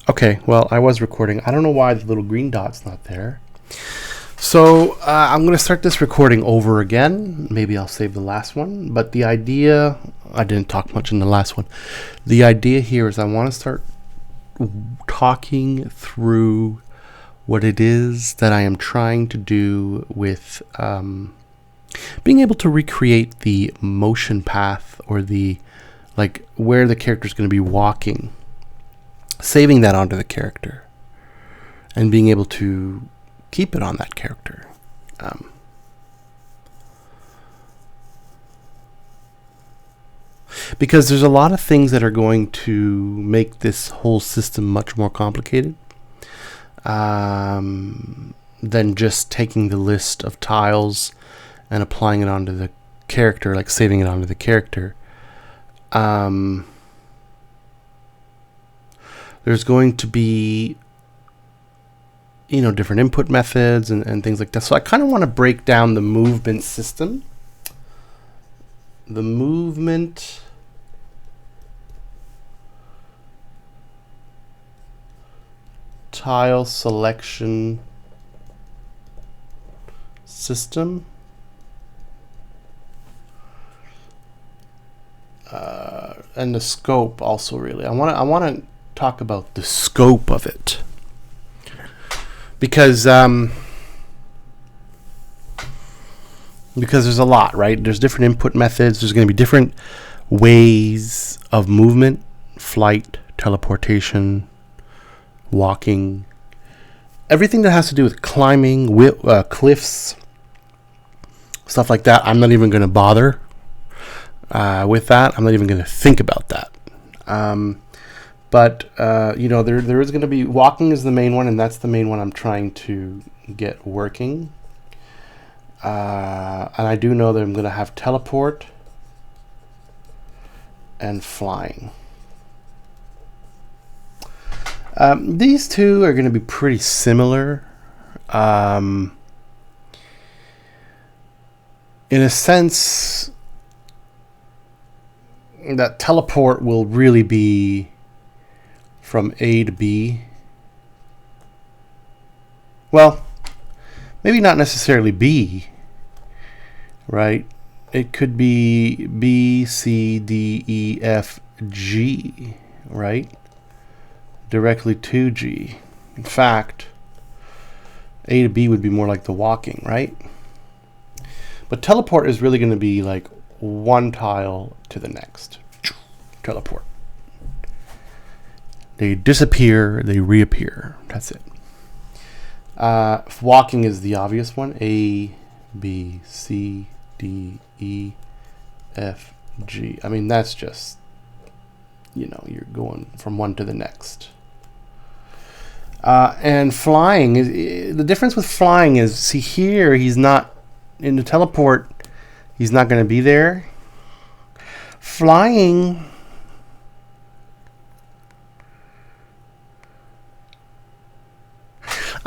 Okay, well, I was recording. I don't know why the little green dot's not there. So I'm going to start this recording over again. Maybe I'll save the last one. But the idea, I didn't talk much in the last one. The idea here is I want to start talking through what it is that I am trying to do with being able to recreate the motion path or the, like, where the character is going to be walking. Saving that onto the character and being able to keep it on that character. Because there's a lot of things that are going to make this whole system much more complicated than just taking the list of tiles and applying it onto the character, like saving it onto the character. There's going to be, different input methods and things like that. So I kind of want to break down the movement system. The movement tile selection system. And the scope also, really. I want to talk about the scope of it, because there's a lot, right? There's different input methods. There's going to be different ways of movement: flight, teleportation, walking, everything that has to do with climbing, cliffs, stuff like that. I'm not even going to bother with that. I'm not even going to think about that. But there is going to be, walking is the main one, and that's the main one I'm trying to get working. And I do know that I'm going to have teleport and flying. These two are going to be pretty similar. In a sense, that teleport will really be from A to B. Well, maybe not necessarily B, right? It could be B, C, D, E, F, G, right? Directly to G. In fact, A to B would be more like the walking, right? But teleport is really going to be like one tile to the next. Teleport. They disappear, they reappear. That's it. Walking is the obvious one. A, B, C, D, E, F, G. I mean, that's just, you're going from one to the next. And flying, the difference with flying is, see here, he's not, in the teleport, he's not going to be there. Flying,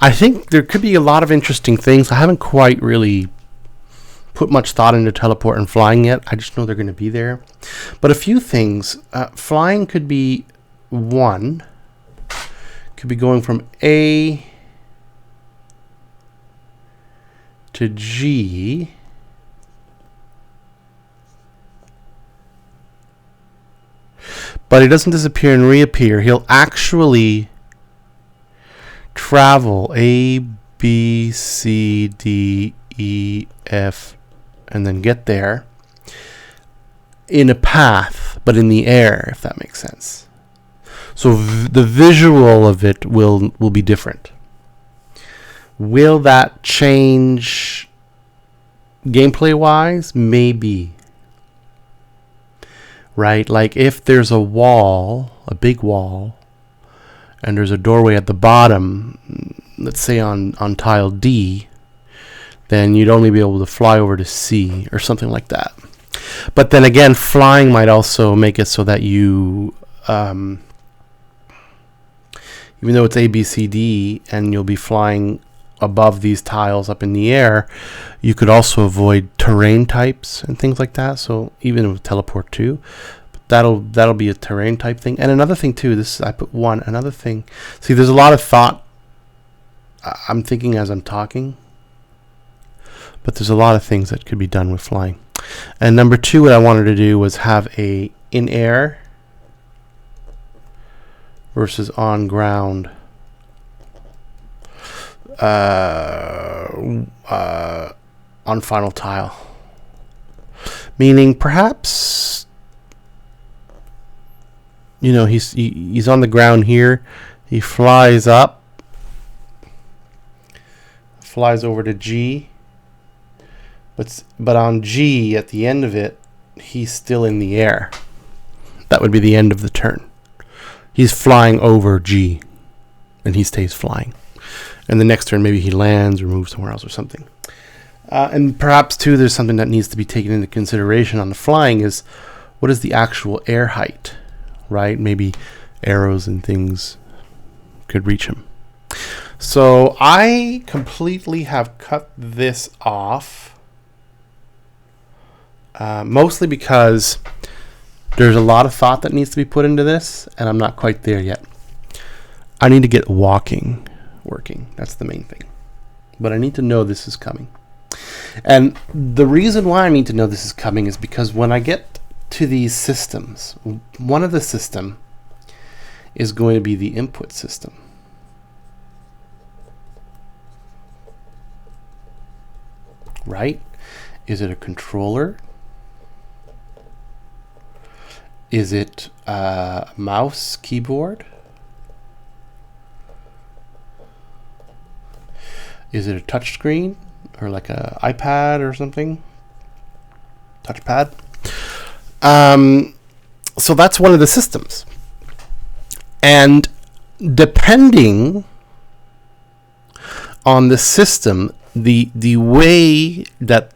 I think there could be a lot of interesting things. I haven't quite really put much thought into teleport and flying yet. I just know they're going to be there. But a few things. Flying could be one. Could be going from A to G. But he doesn't disappear and reappear. He'll actually travel A, B, C, D, E, F, and then get there in a path, but in the air, if that makes sense. So the visual of it will be different. Will that change gameplay-wise? Maybe. Right? Like if there's a wall, a big wall, and there's a doorway at the bottom, let's say on tile D, then you'd only be able to fly over to C or something like that. But then again, flying might also make it so that you, even though it's A, B, C, D, and you'll be flying above these tiles up in the air, you could also avoid terrain types and things like that. So even with teleport too. that'll be a terrain type thing. And another thing too, this I put one. Another thing, see, there's a lot of thought. I'm thinking as I'm talking, but there's a lot of things that could be done with flying. And number two, what I wanted to do was have a in air versus on ground on final tile. Meaning perhaps, you know, he's on the ground here. He flies up, flies over to G, but on G at the end of it, he's still in the air. That would be the end of the turn. He's flying over G, and he stays flying. And the next turn, maybe he lands or moves somewhere else or something. And perhaps, too, there's something that needs to be taken into consideration on the flying is what is the actual air height, right? Maybe arrows and things could reach him. So I completely have cut this off, mostly because there's a lot of thought that needs to be put into this, and I'm not quite there yet. I need to get working. That's the main thing. But I need to know this is coming. And the reason why I need to know this is coming is because when I get to these systems, one of the system is going to be the input system. Right? Is it a controller? Is it a mouse, keyboard? Is it a touch screen or like a iPad or something? Touchpad. So that's one of the systems. And depending on the system, the way that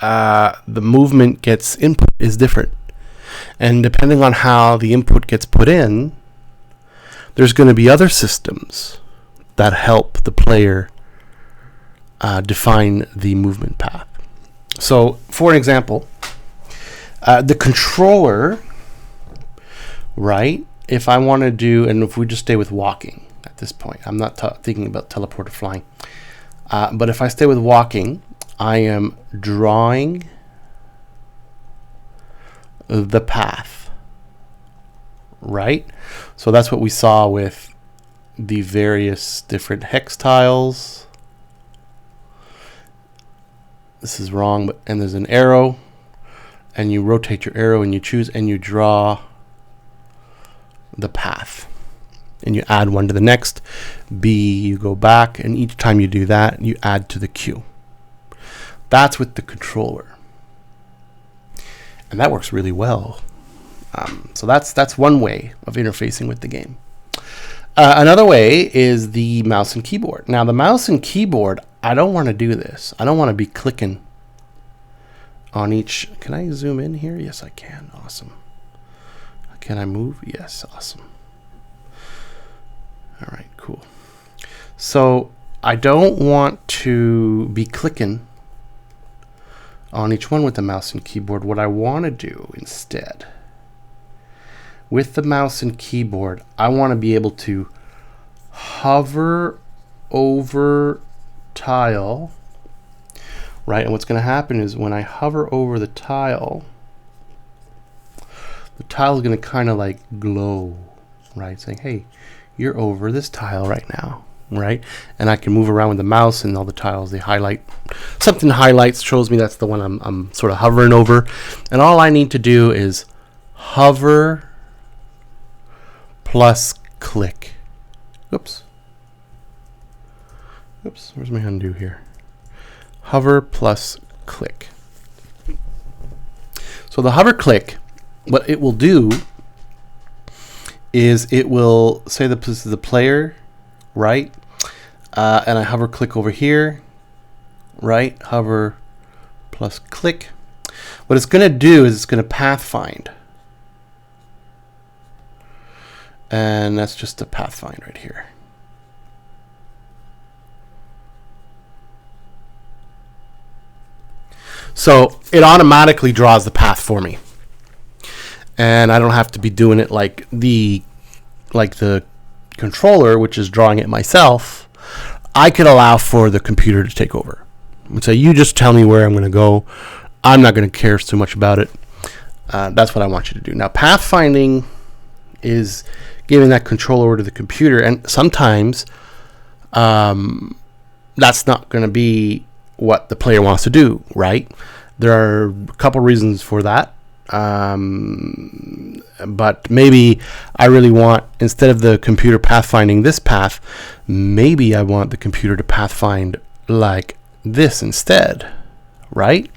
the movement gets input is different. And depending on how the input gets put in, there's going to be other systems that help the player define the movement path. So, for an example, the controller, right? If I want to do, and if we just stay with walking at this point, I'm not thinking about teleport or flying, but if I stay with walking, I am drawing the path, right? So that's what we saw with the various different hex tiles. This is wrong, but and there's an arrow, and you rotate your arrow and you choose and you draw the path, and you add one to the next. B, you go back, and each time you do that, you add to the queue. That's with the controller, and that works really well. So that's one way of interfacing with the game. Another way is the mouse and keyboard. Now, the mouse and keyboard, I don't want to do this. I don't want to be clicking on each. Can I zoom in here? Yes, I can. Awesome. Can I move? Yes, awesome. All right, cool. So I don't want to be clicking on each one with the mouse and keyboard. What I want to do instead, with the mouse and keyboard, I want to be able to hover over tile, right? And what's going to happen is when I hover over the tile is going to kind of like glow, right? Saying, hey, you're over this tile right now, right? And I can move around with the mouse, and all the tiles, they highlight. Something highlights, shows me that's the one I'm sort of hovering over. And all I need to do is hover plus click. Oops. Where's my undo here? Hover plus click. So the hover click, what it will do is it will say this is the player, right? And I hover click over here, right? Hover plus click. What it's going to do is it's going to path find. And that's just a path find right here. So it automatically draws the path for me. and I don't have to be doing it like the controller, which is drawing it myself. I could allow for the computer to take over and say, you just tell me where I'm going to go. I'm not going to care so much about it. That's what I want you to do. Now, pathfinding is giving that control over to the computer, and sometimes that's not going to be what the player wants to do, right? There are a couple reasons for that. But maybe I really want, instead of the computer pathfinding this path, maybe I want the computer to pathfind like this instead, right?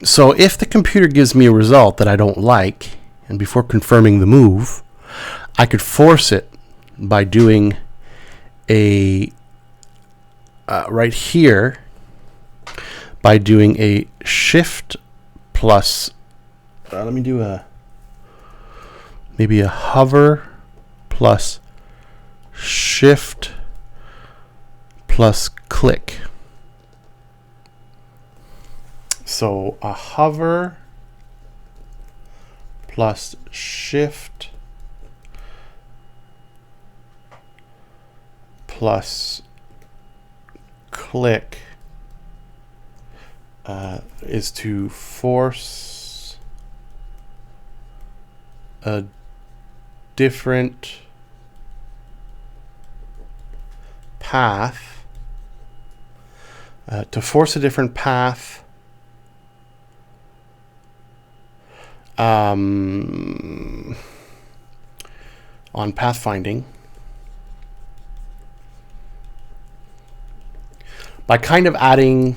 So if the computer gives me a result that I don't like, and before confirming the move, I could force it by doing a right here, by doing a shift plus let me do maybe a hover plus shift plus click. So a hover plus shift plus click is to force a different path, on pathfinding by kind of adding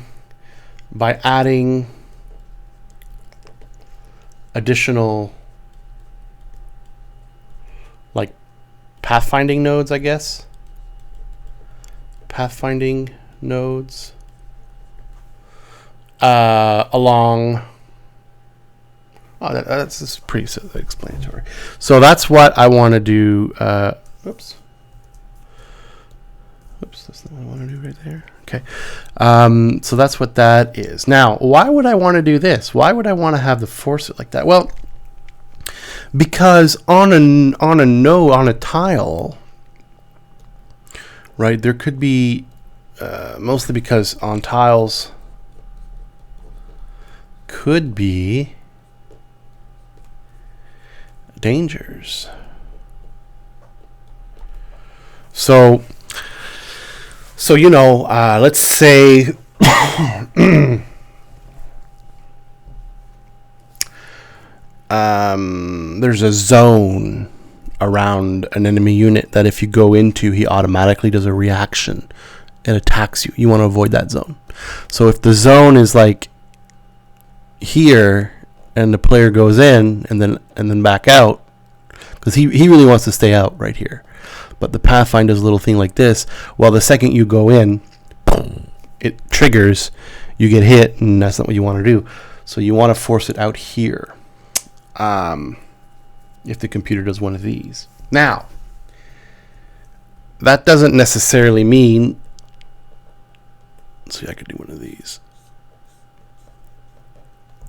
additional like pathfinding nodes, I guess. Pathfinding nodes along. Oh, that's just pretty self-explanatory. So that's what I want to do. Oops, that's not what I want to do right there. Okay. So that's what that is. Now, why would I want to do this? Why would I want to have the force it like that? Well, because on a node, on a tile, right, there could be, mostly because on tiles could be dangers. So you know, let's say there's a zone around an enemy unit that if you go into, he automatically does a reaction and attacks you. You want to avoid that zone. So if the zone is like here and the player goes in and then back out, because he really wants to stay out right here. But the Pathfinder does a little thing like this. Well, the second you go in, it triggers, you get hit, and that's not what you want to do. So you want to force it out here if the computer does one of these. Now, that doesn't necessarily mean... Let's see, I could do one of these.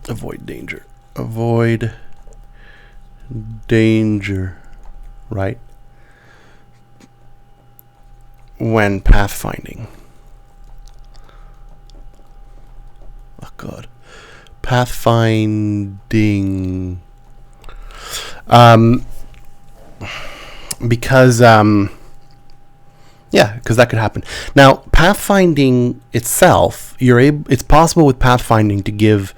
Avoid danger. Avoid danger, right? When pathfinding. Oh God. Pathfinding. Because because that could happen. Now, pathfinding itself, it's possible with pathfinding to give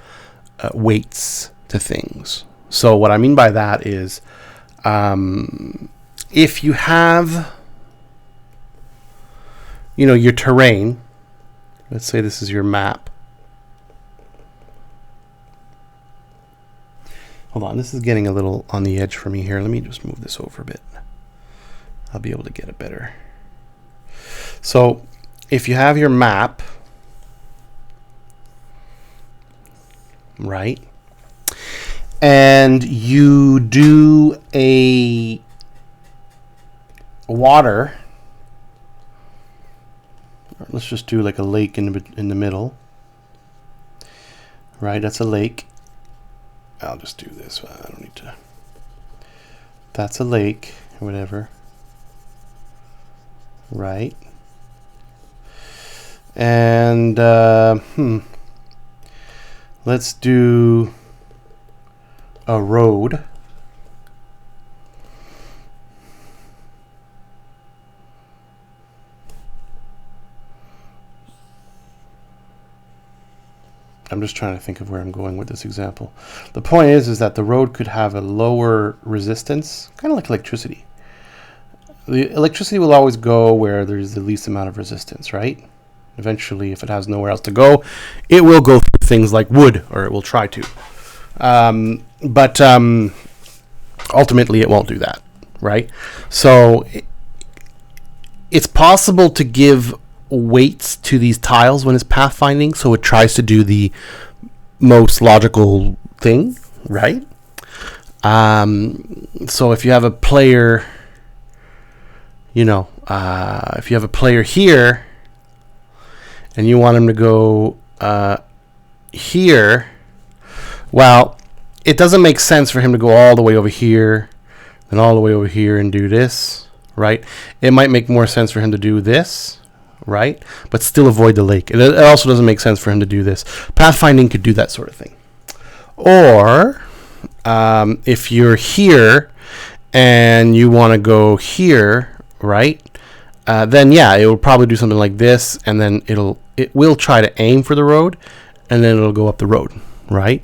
weights to things. So what I mean by that is, if you have, your terrain, let's say this is your map. Hold on, this is getting a little on the edge for me here. Let me just move this over a bit. I'll be able to get it better. So if you have your map, right, and you do a water, let's just do like a lake in the middle, right? That's a lake. I'll just do this. I don't need to. That's a lake or whatever. Right. And let's do a road. I'm just trying to think of where I'm going with this example. The point is that the road could have a lower resistance, kind of like electricity. The electricity will always go where there's the least amount of resistance, right? Eventually, if it has nowhere else to go, it will go through things like wood, or it will try to. But ultimately, it won't do that, right? So it's possible to give weights to these tiles when it's pathfinding, so it tries to do the most logical thing, right? So if you have a player, if you have a player here and you want him to go here, well, it doesn't make sense for him to go all the way over here and all the way over here and do this, right? It might make more sense for him to do this, right? But still avoid the lake. It also doesn't make sense for him to do this. Pathfinding could do that sort of thing. Or if you're here and you want to go here, right? Then yeah, it will probably do something like this, and then it will try to aim for the road, and then it'll go up the road, right?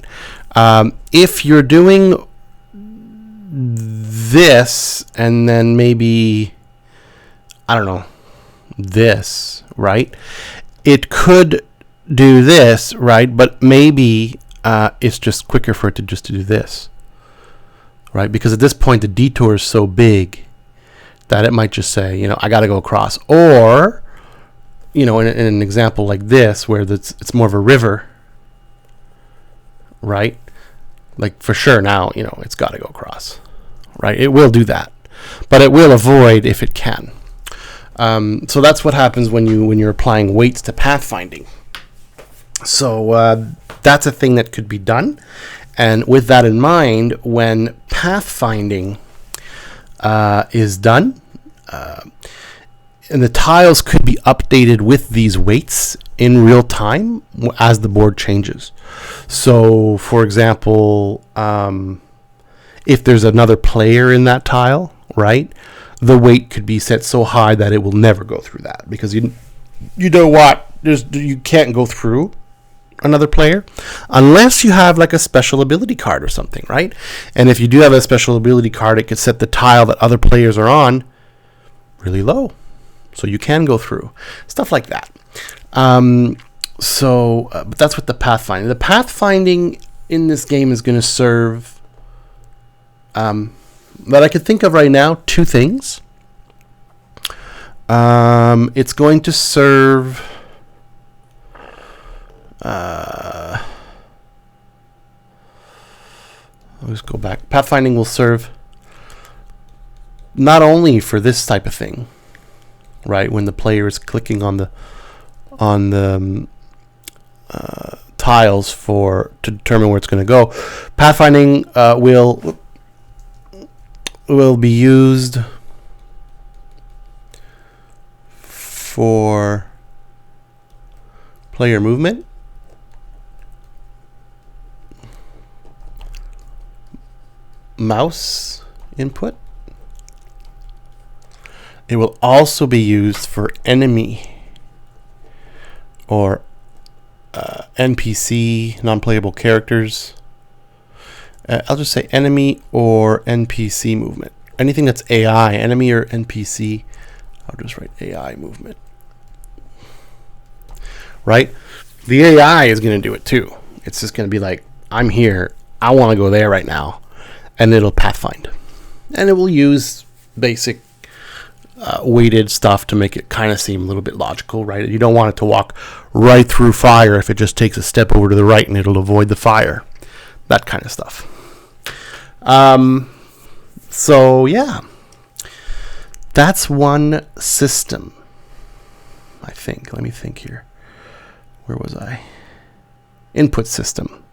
If you're doing this and then maybe, I don't know, this, right? It could do this, right? But maybe it's just quicker for it to do this, right? Because at this point the detour is so big that it might just say, I got to go across. Or, in an example like this where it's more of a river, right? Like for sure now, it's got to go across, right? It will do that, but it will avoid if it can. So that's what happens when you're applying weights to pathfinding. So that's a thing that could be done. And with that in mind, when pathfinding is done, and the tiles could be updated with these weights in real time as the board changes. So, for example, if there's another player in that tile, right, the weight could be set so high that it will never go through that, because you know what, you can't go through another player unless you have like a special ability card or something, right? And if you do have a special ability card, it could set the tile that other players are on really low, so you can go through stuff like that. But that's what the pathfinding. The pathfinding in this game is going to serve, that I could think of right now, two things. It's going to serve let's go back. Pathfinding will serve not only for this type of thing, right? When the player is clicking on the tiles to determine where it's going to go. Pathfinding will be used for player movement, mouse input. It will also be used for enemy or NPC, non-playable characters. I'll just say enemy or NPC movement. Anything that's AI, enemy or NPC, I'll just write AI movement. Right? The AI is going to do it too. It's just going to be like, I'm here, I want to go there right now, and it'll pathfind. And it will use basic weighted stuff to make it kind of seem a little bit logical, right? You don't want it to walk right through fire if it just takes a step over to the right and it'll avoid the fire. That kind of stuff. So yeah, that's one system, I think. Let me think here. Where was I? Input system.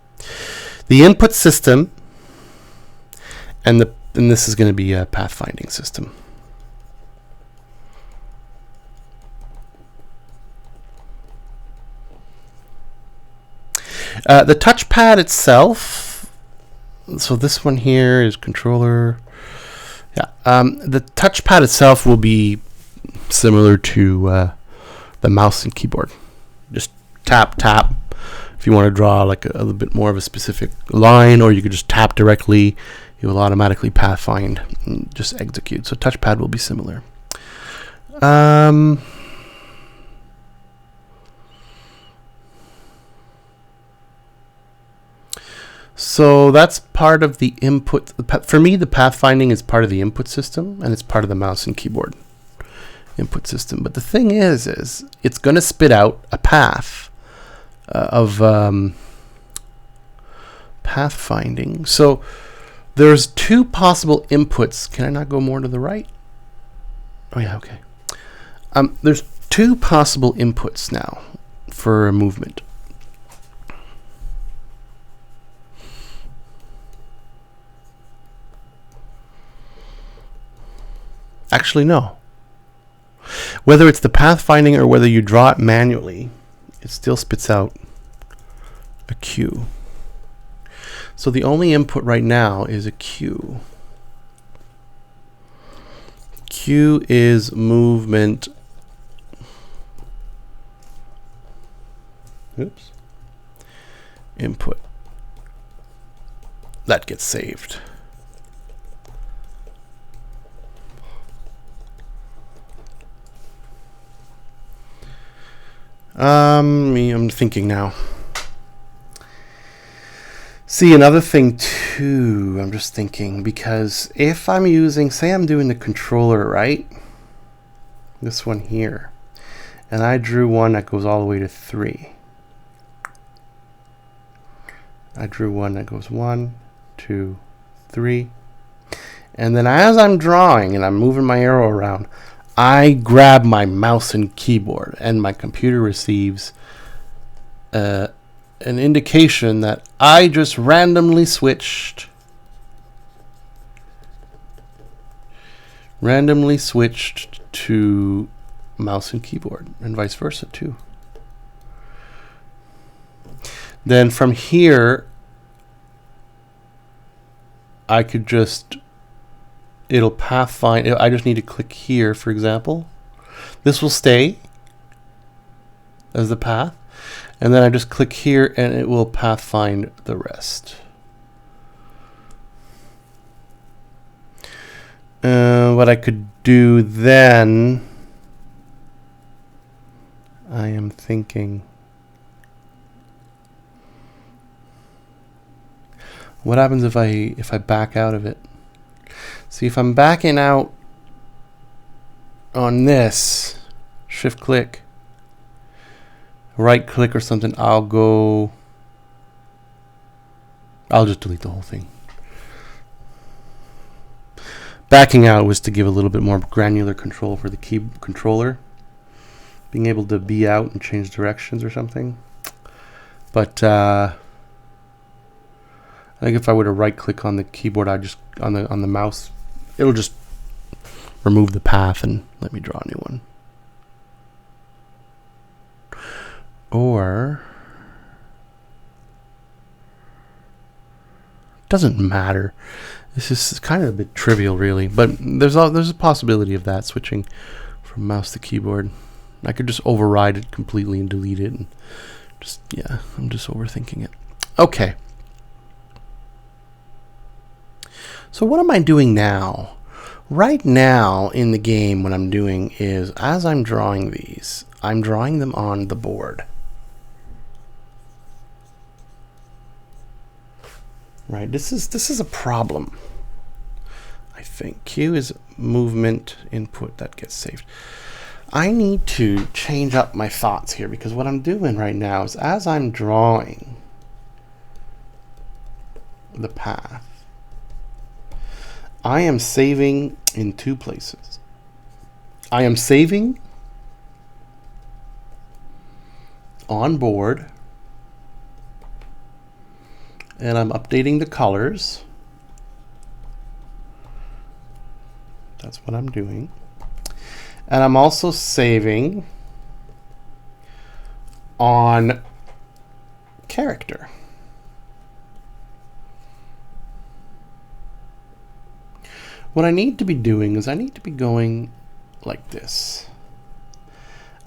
The input system, and this is going to be a pathfinding system. The touchpad itself, so this one here is controller. Yeah, the touchpad itself will be similar to the mouse and keyboard. Just tap, tap. If you want to draw like a little bit more of a specific line, or you could just tap directly, it will automatically pathfind and just execute. So touchpad will be similar. So that's part of the input. For me, the pathfinding is part of the input system, and it's part of the mouse and keyboard input system. But the thing is it's going to spit out a path of pathfinding. So there's two possible inputs. Can I not go more to the right? Oh yeah, okay. There's two possible inputs now for a movement. Actually, no. Whether it's the pathfinding or whether you draw it manually, it still spits out a cue. So the only input right now is a cue. Cue is movement. Oops. Input. That gets saved. I'm thinking now. See, another thing too, I'm just thinking, because if I'm using, say I'm doing the controller, right? This one here. And I drew one that goes all the way to 3. I drew one that goes 1, 2, 3. And then as I'm drawing and I'm moving my arrow around, I grab my mouse and keyboard, and my computer receives an indication that I just randomly switched to mouse and keyboard, and vice versa too. Then from here, I could just, it'll pathfind. I just need to click here, for example. This will stay as the path. And then I just click here and it will pathfind the rest. What I could do then, I am thinking, what happens if I back out of it? See, if I'm backing out on this, shift click, right click or something, I'll just delete the whole thing. Backing out was to give a little bit more granular control for the key controller, being able to be out and change directions or something. But I think if I were to right click on the keyboard, I just on the mouse, it'll just remove the path and let me draw a new one. Or doesn't matter. This is kind of a bit trivial, really, but there's a possibility of that, switching from mouse to keyboard. I could just override it completely and delete it, and just, yeah, I'm just overthinking it. Okay. So what am I doing now? Right now in the game, what I'm doing is, as I'm drawing these, I'm drawing them on the board. Right, this is a problem. I think cue is movement input that gets saved. I need to change up my thoughts here, because what I'm doing right now is, as I'm drawing the path, I am saving in two places. I am saving on board, and I'm updating the colors. That's what I'm doing. And I'm also saving on character. What I need to be doing is I need to be going like this.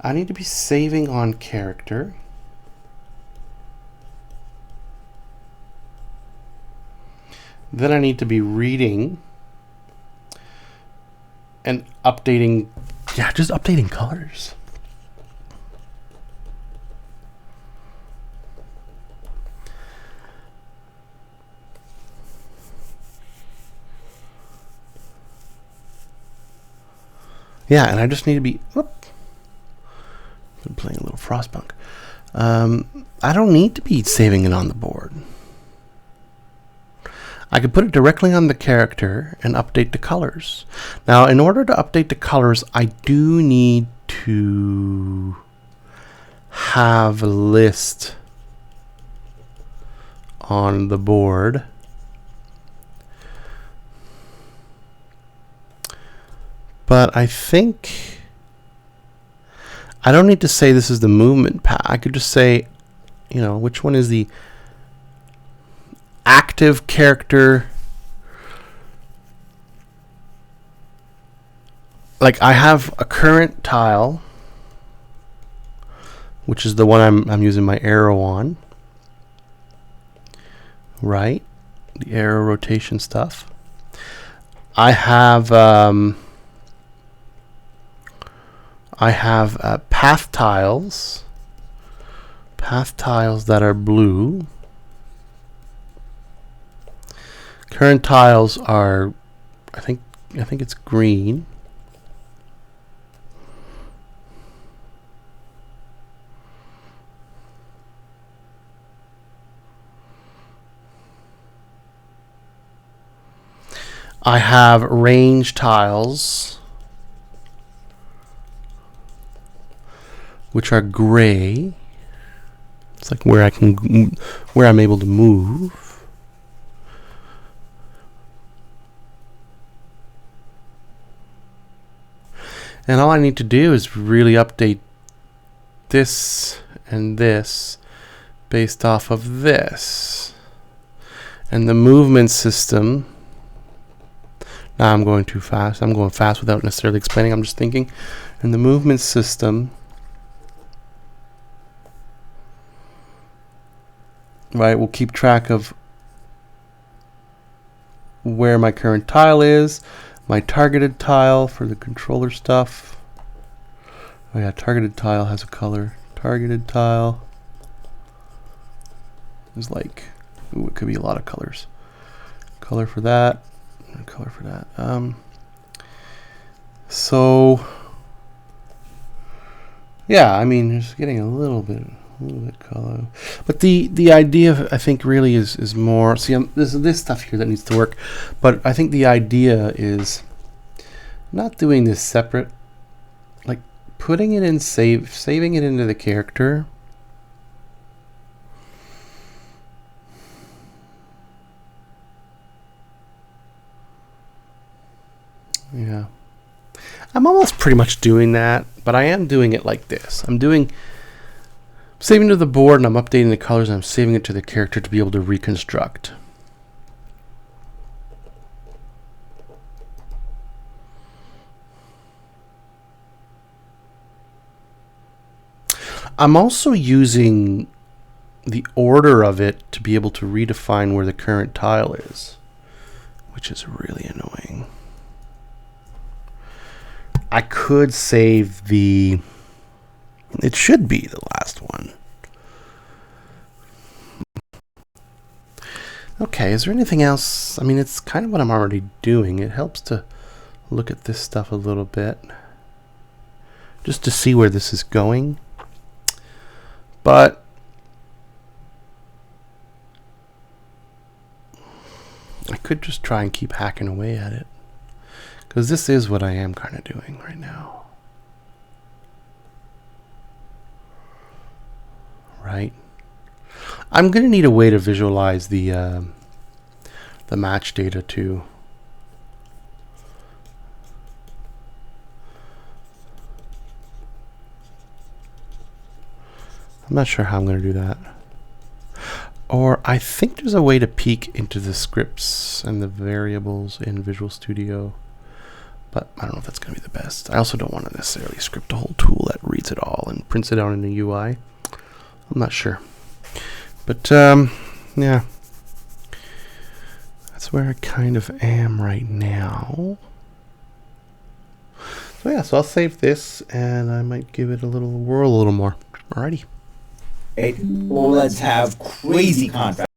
I need to be saving on character. Then I need to be reading and updating, yeah, just updating colors. Yeah, and I just need to be, whoop, I'm playing a little Frostpunk. I don't need to be saving it on the board. I could put it directly on the character and update the colors. Now, in order to update the colors, I do need to have a list on the board. But I think I don't need to say this is the movement path. I could just say, you know, which one is the active character. Like I have a current tile, which is the one I'm using my arrow on, right? The arrow rotation stuff. I have path tiles that are blue. Current tiles are, I think it's green. I have range tiles, which are gray. It's like where I'm able to move. And all I need to do is really update this and this based off of this. And the movement system, now I'm going too fast. I'm going fast without necessarily explaining. I'm just thinking. And the movement system, right, will keep track of where my current tile is. My targeted tile for the controller stuff. Oh yeah, targeted tile has a color. Targeted tile is like, ooh, it could be a lot of colors. Color for that, and color for that. So yeah, I mean, just getting a little bit color, but the idea I think really is more. See, there's this stuff here that needs to work, but I think the idea is not doing this separate, like putting it in saving it into the character. Yeah, I'm almost pretty much doing that, but I am doing it like this. I'm saving to the board and I'm updating the colors and I'm saving it to the character to be able to reconstruct. I'm also using the order of it to be able to redefine where the current tile is, which is really annoying. I could save it should be the last one. Okay, is there anything else? I mean, it's kind of what I'm already doing. It helps to look at this stuff a little bit, just to see where this is going. But I could just try and keep hacking away at it, because this is what I am kind of doing right now. Right? I'm going to need a way to visualize the match data too. I'm not sure how I'm going to do that. Or I think there's a way to peek into the scripts and the variables in Visual Studio, but I don't know if that's going to be the best. I also don't want to necessarily script a whole tool that reads it all and prints it out in the UI. I'm not sure. But yeah, that's where I kind of am right now. So yeah, so I'll save this and I might give it a little whirl a little more. Alrighty. Let's have crazy contrast.